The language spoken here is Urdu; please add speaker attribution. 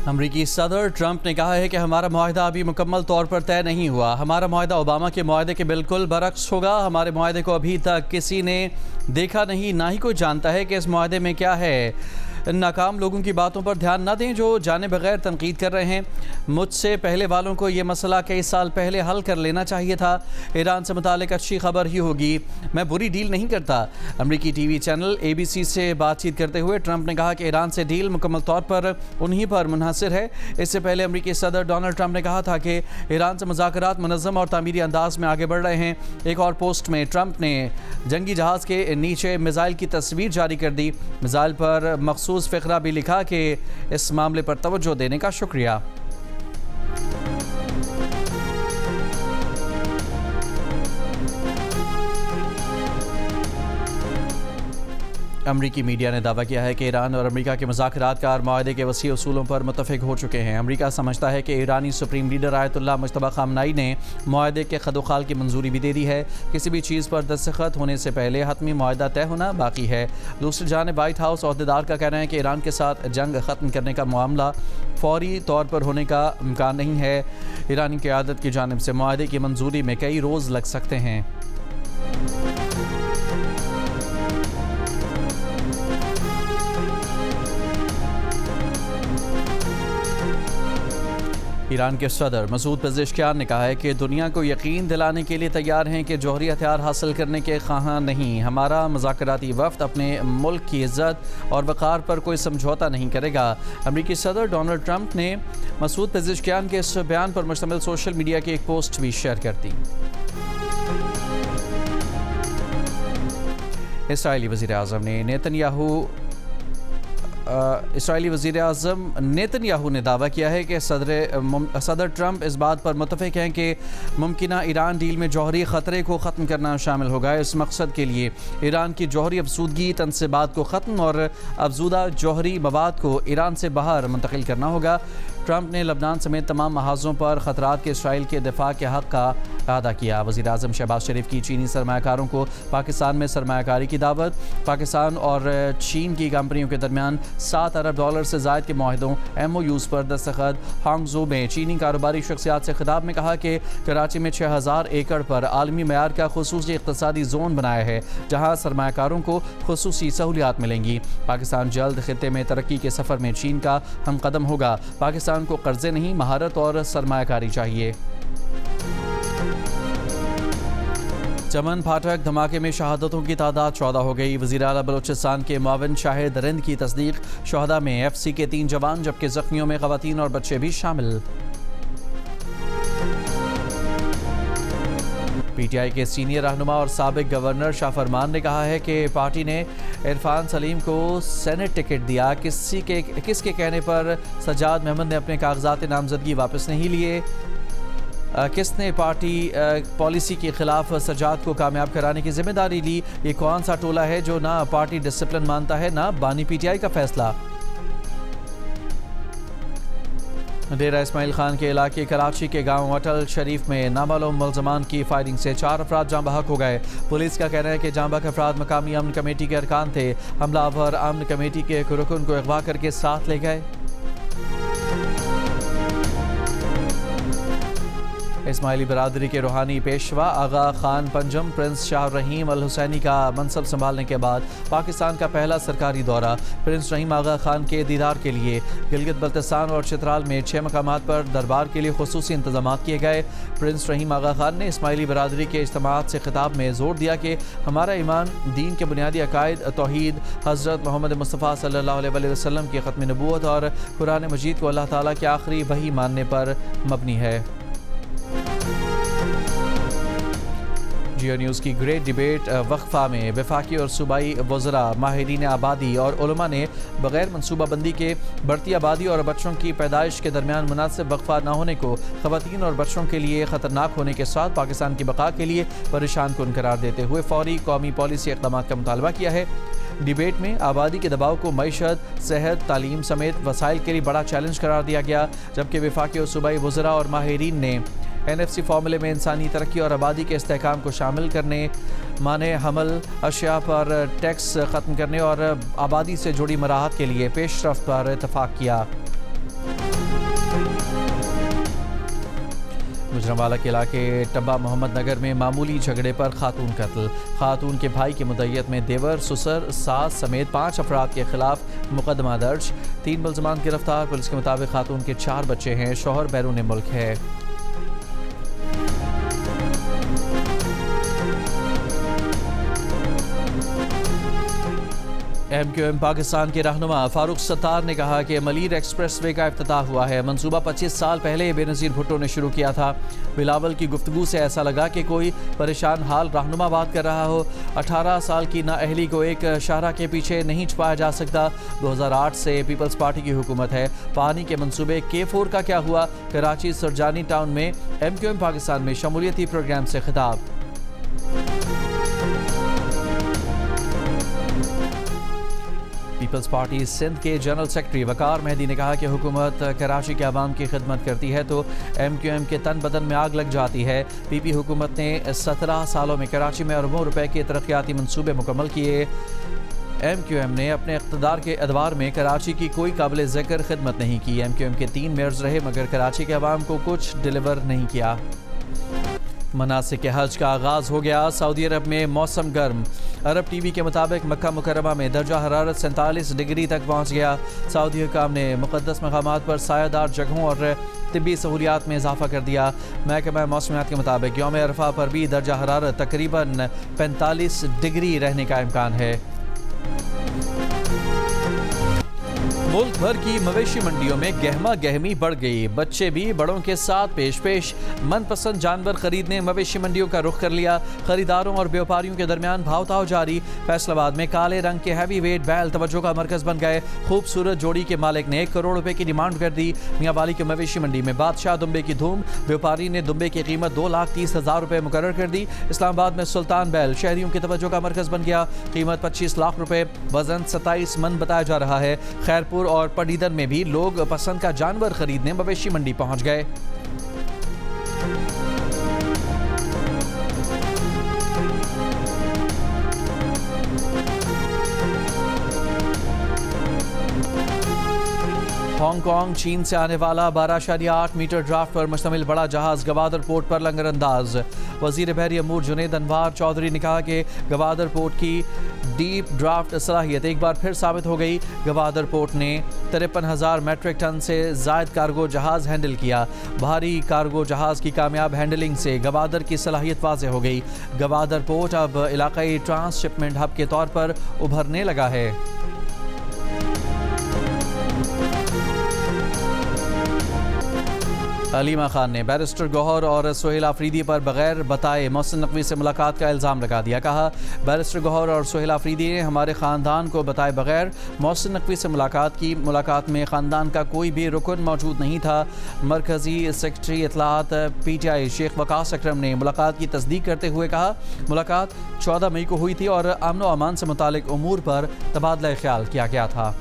Speaker 1: امریکی صدر ٹرمپ نے کہا ہے کہ ہمارا معاہدہ ابھی مکمل طور پر طے نہیں ہوا۔ ہمارا معاہدہ اوباما کے معاہدے کے بالکل برعکس ہوگا۔ ہمارے معاہدے کو ابھی تک کسی نے دیکھا نہیں، نہ ہی کوئی جانتا ہے کہ اس معاہدے میں کیا ہے۔ ناکام لوگوں کی باتوں پر دھیان نہ دیں جو جانے بغیر تنقید کر رہے ہیں۔ مجھ سے پہلے والوں کو یہ مسئلہ کئی سال پہلے حل کر لینا چاہیے تھا۔ ایران سے متعلق اچھی خبر ہی ہوگی، میں بری ڈیل نہیں کرتا۔ امریکی ٹی وی چینل ABC سے بات چیت کرتے ہوئے ٹرمپ نے کہا کہ ایران سے ڈیل مکمل طور پر انہی پر منحصر ہے۔ اس سے پہلے امریکی صدر ڈونلڈ ٹرمپ نے کہا تھا کہ ایران سے مذاکرات منظم اور تعمیری انداز میں آگے بڑھ رہے ہیں۔ ایک اور پوسٹ میں ٹرمپ نے جنگی جہاز کے نیچے میزائل کی تصویر جاری کر دی۔ میزائل پر مخصوص فقرہ بھی لکھا کہ اس معاملے پر توجہ دینے کا شکریہ۔ امریکی میڈیا نے دعویٰ کیا ہے کہ ایران اور امریکہ کے مذاکرات کار معاہدے کے وسیع اصولوں پر متفق ہو چکے ہیں۔ امریکہ سمجھتا ہے کہ ایرانی سپریم لیڈر آیت اللہ مجتبی خامنائی نے معاہدے کے خد و خال کی منظوری بھی دے دی ہے۔ کسی بھی چیز پر دستخط ہونے سے پہلے حتمی معاہدہ طے ہونا باقی ہے۔ دوسری جانب وائٹ ہاؤس عہدیدار کا کہنا ہے کہ ایران کے ساتھ جنگ ختم کرنے کا معاملہ فوری طور پر ہونے کا امکان نہیں ہے۔ ایرانی قیادت کی جانب سے معاہدے کی منظوری میں کئی روز لگ سکتے ہیں۔ ایران کے صدر مسعود پزشکیان نے کہا ہے کہ دنیا کو یقین دلانے کے لیے تیار ہیں کہ جوہری ہتھیار حاصل کرنے کے خواہاں نہیں۔ ہمارا مذاکراتی وفد اپنے ملک کی عزت اور وقار پر کوئی سمجھوتا نہیں کرے گا۔ امریکی صدر ڈونلڈ ٹرمپ نے مسعود پزشکیان کے اس بیان پر مشتمل سوشل میڈیا کی ایک پوسٹ بھی شیئر کر دی۔ اسرائیلی وزیر اعظم نیتن یاہو نے دعویٰ کیا ہے کہ صدر ٹرمپ اس بات پر متفق ہیں کہ ممکنہ ایران ڈیل میں جوہری خطرے کو ختم کرنا شامل ہوگا۔ اس مقصد کے لیے ایران کی جوہری افزودگی تنصیبات کو ختم اور افزودہ جوہری مواد کو ایران سے باہر منتقل کرنا ہوگا۔ ٹرمپ نے لبنان سمیت تمام محاذوں پر خطرات کے اسرائیل کے دفاع کے حق کا اعادہ کیا۔ وزیر اعظم شہباز شریف کی چینی سرمایہ کاروں کو پاکستان میں سرمایہ کاری کی دعوت۔ پاکستان اور چین کی کمپنیوں کے درمیان $7 ارب سے زائد کے معاہدوں MOUs پر دستخط۔ ہانگزو میں چینی کاروباری شخصیات سے خطاب میں کہا کہ کراچی میں 6000 ایکڑ پر عالمی معیار کا خصوصی اقتصادی زون بنایا ہے جہاں سرمایہ کاروں کو خصوصی سہولیات ملیں گی۔ پاکستان جلد خطے میں ترقی کے سفر میں چین کا ہم قدم ہوگا۔ پاکستان کو قرضے نہیں، مہارت اور سرمایہ کاری چاہیے۔ چمن پھاٹک دھماکے میں شہادتوں کی تعداد 14 ہو گئی۔ وزیر اعلیٰ بلوچستان کے معاون شاہد رند کی تصدیق۔ شہداء میں FC کے 3 جوان جبکہ زخمیوں میں خواتین اور بچے بھی شامل۔ PTI کے سینئر رہنما اور سابق گورنر شاہ فرمان نے کہا ہے کہ پارٹی نے عرفان سلیم کو سینٹ ٹکٹ دیا۔ کس کے کہنے پر سجاد محمد نے اپنے کاغذات نامزدگی واپس نہیں لیے؟ کس نے پارٹی پالیسی کے خلاف سجاد کو کامیاب کرانے کی ذمہ داری لی؟ یہ کون سا ٹولہ ہے جو نہ پارٹی ڈسپلن مانتا ہے نہ بانی PTI کا فیصلہ؟ ڈیرہ اسماعیل خان کے علاقے کراچی کے گاؤں اٹل شریف میں نامعلوم ملزمان کی فائرنگ سے 4 افراد جاں بحق ہو گئے۔ پولیس کا کہنا ہے کہ جاں بحق افراد مقامی امن کمیٹی کے ارکان تھے۔ حملہ آور امن کمیٹی کے ایک رکن کو اغوا کر کے ساتھ لے گئے۔ اسماعیلی برادری کے روحانی پیشوا آغا خان پنجم پرنس شاہ رحیم الحسینی کا منصب سنبھالنے کے بعد پاکستان کا پہلا سرکاری دورہ۔ پرنس رحیم آغا خان کے دیدار کے لیے گلگت بلتستان اور چترال میں 6 مقامات پر دربار کے لیے خصوصی انتظامات کیے گئے۔ پرنس رحیم آغا خان نے اسماعیلی برادری کے اجتماعات سے خطاب میں زور دیا کہ ہمارا ایمان دین کے بنیادی عقائد توحید، حضرت محمد مصطفیٰ صلی اللہ علیہ وسلم کی ختم نبوت اور قرآن مجید کو اللہ تعالیٰ کی آخری وحی ماننے پر مبنی ہے۔ جیو نیوز کی گریٹ ڈیبیٹ وقفہ میں وفاقی اور صوبائی وزراء، ماہرین آبادی اور علماء نے بغیر منصوبہ بندی کے بڑھتی آبادی اور بچوں کی پیدائش کے درمیان مناسب وقفہ نہ ہونے کو خواتین اور بچوں کے لیے خطرناک ہونے کے ساتھ پاکستان کی بقا کے لیے پریشان کن قرار دیتے ہوئے فوری قومی پالیسی اقدامات کا مطالبہ کیا ہے۔ ڈیبیٹ میں آبادی کے دباؤ کو معیشت، صحت، تعلیم سمیت وسائل کے لیے بڑا چیلنج قرار دیا گیا، جبکہ وفاقی اور صوبائی وزراء اور ماہرین نے NFC فارمولے میں انسانی ترقی اور آبادی کے استحکام کو شامل کرنے، مانع حمل اشیاء پر ٹیکس ختم کرنے اور آبادی سے جڑی مراحت کے لیے پیش رفت پر اتفاق کیا۔ گجرانوالہ کے علاقے ٹبا محمد نگر میں معمولی جھگڑے پر خاتون قتل. خاتون کے بھائی کی مدعیت میں دیور، سسر، ساس سمیت 5 افراد کے خلاف مقدمہ درج. 3 ملزمان گرفتار. پولیس کے مطابق خاتون کے 4 بچے ہیں. شوہر بیرون ملک ہے. ایم کیو ایم پاکستان کے رہنما فاروق ستار نے کہا کہ ملیر ایکسپریس وے کا افتتاح ہوا ہے. منصوبہ 25 سال پہلے بے نظیر بھٹو نے شروع کیا تھا. بلاول کی گفتگو سے ایسا لگا کہ کوئی پریشان حال رہنما بات کر رہا ہو. 18 سال کی نااہلی کو ایک شاہراہ کے پیچھے نہیں چھپایا جا سکتا. 2008 سے پیپلز پارٹی کی حکومت ہے. پانی کے منصوبے K4 کا کیا ہوا؟ کراچی سرجانی ٹاؤن میں ایم کیو ایم پاکستان میں شمولیتی پروگرام سے خطاب. پیپلز پارٹی سندھ کے جنرل سیکرٹری وقار مہدی نے کہا کہ حکومت کراچی کے عوام کی خدمت کرتی ہے تو ایم کیو ایم کے تن بدن میں آگ لگ جاتی ہے. پی پی حکومت نے 17 سالوں میں کراچی میں اربوں روپے کے ترقیاتی منصوبے مکمل کیے. ایم کیو ایم نے اپنے اقتدار کے ادوار میں کراچی کی کوئی قابل ذکر خدمت نہیں کی. ایم کیو ایم کے 3 میئرز رہے مگر کراچی کے عوام کو کچھ ڈیلیور نہیں کیا. مناسک حج کا آغاز ہو گیا. سعودی عرب میں موسم گرم. عرب ٹی وی کے مطابق مکہ مکرمہ میں درجہ حرارت 47 ڈگری تک پہنچ گیا. سعودی حکام نے مقدس مقامات پر سایہ دار جگہوں اور طبی سہولیات میں اضافہ کر دیا. محکمہ موسمیات کے مطابق یوم عرفہ پر بھی درجہ حرارت تقریباً 45 ڈگری رہنے کا امکان ہے. ملک بھر کی مویشی منڈیوں میں گہما گہمی بڑھ گئی. بچے بھی بڑوں کے ساتھ پیش من پسند جانور خریدنے مویشی منڈیوں کا رخ کر لیا. خریداروں اور بیوپاریوں کے درمیان بھاؤ تاؤ جاری. فیصل آباد میں کالے رنگ کے ہیوی ویٹ بیل توجہ کا مرکز بن گئے. خوبصورت جوڑی کے مالک نے 1 کروڑ روپے کی ڈیمانڈ کر دی. میاں والی کی مویشی منڈی میں بادشاہ دمبے کی دھوم. بیوپاری نے دمبے کی قیمت 2,30,000 روپے مقرر کر دی. اسلام آباد میں سلطان بیل شہریوں کی توجہ کا مرکز بن گیا. قیمت 25 لاکھ روپے. وزن 27 من بتایا جا رہا ہے. خیرپور اور پڈیدن میں بھی لوگ پسند کا جانور خریدنے مویشی منڈی پہنچ گئے. ہانگ کانگ چین سے آنے والا 12.8 میٹر ڈرافٹ پر مشتمل بڑا جہاز گوادر پورٹ پر لنگر انداز. وزیر بحری امور جنید انوار چودھری نے کہا کہ گوادر پورٹ کی ڈیپ ڈرافٹ صلاحیت ایک بار پھر ثابت ہو گئی. گوادر پورٹ نے 53,000 میٹرک ٹن سے زائد کارگو جہاز ہینڈل کیا. بھاری کارگو جہاز کی کامیاب ہینڈلنگ سے گوادر کی صلاحیت واضح ہو گئی. گوادر پورٹ اب علاقائی ٹرانس شپمنٹ ہب کے طور پر ابھرنے لگا ہے. علیمہ خان نے بیرسٹر گوہر اور سہیل آفریدی پر بغیر بتائے محسن نقوی سے ملاقات کا الزام لگا دیا. کہا بیرسٹر گوہر اور سہیل آفریدی نے ہمارے خاندان کو بتائے بغیر محسن نقوی سے ملاقات کی. ملاقات میں خاندان کا کوئی بھی رکن موجود نہیں تھا. مرکزی سیکرٹری اطلاعات پی ٹی آئی شیخ وقاص اکرم نے ملاقات کی تصدیق کرتے ہوئے کہا ملاقات 14 مئی کو ہوئی تھی اور امن و امان سے متعلق امور پر تبادلہ خیال کیا گیا تھا.